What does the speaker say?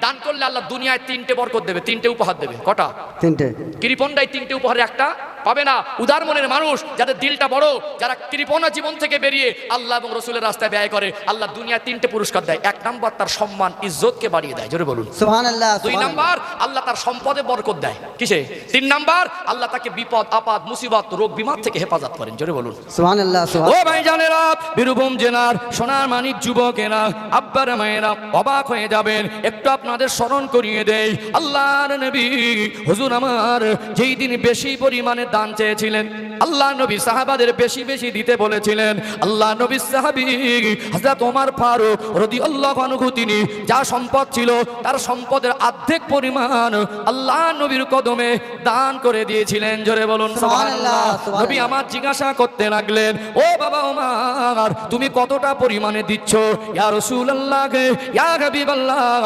দান করলে আল্লাহ দুনিয়ায় 3টে বরকত দেবে, 3টে উপহার দেবে। কটা? 3টে। কৃপণরাই 3টে উপহারের একটা পাবে না। উদার মনের মানুষ, যাদের দিলটা বড়, যারা কৃপণা জীবন থেকে বেরিয়ে আল্লাহ এবং রসুলের রাস্তায় ব্যয় করে, আল্লাহ দুনিয়ায় 3টে পুরস্কার দেয়। 1 নাম্বার তার সম্মান ইজ্জতকে বাড়িয়ে দেয়, জোরে বলুন সুবহানাল্লাহ। 2 নাম্বার আল্লাহ তার সম্পদে বরকত দেয়। কিসে? 3 নাম্বার আল্লাহ তাকে বিপদ আপদ মুসিবত রোগ বিমার থেকে হেফাজত করেন, জোরে বলুন সুবহানাল্লাহ। ও ভাই জানেরা, বীরভূম জেলার সোনার মানিক যুবকেরা, আব্বার মায়েরা অবাক হয়ে যাবেন। একটু আপনাদের স্মরণ করিয়ে দেই, আল্লাহর নবী হুজুর আমার যেই দিন বেশি পরিমাণে দান চেয়েছিলেন, আল্লাহ নবী সাহাবাদের বেশি বেশি দিতে বলেছিলেন। আল্লাহ নবী সাহাবী হযরত ওমর ফারুক রাদিয়াল্লাহু আনহু তিনি যা সম্পদ ছিল তার সম্পদের অর্ধেক পরিমাণ আল্লাহ নবীর কদমে দান করে দিয়েছিলেন, জোরে বলুন সুবহানাল্লাহ। নবী আমার জিজ্ঞাসা করতে লাগলেন, ও বাবা ওমর, তুমি কতটা পরিমাণে দিচ্ছ? ইয়া রাসূলুল্লাহ, ইয়া হাবিবাল্লাহ,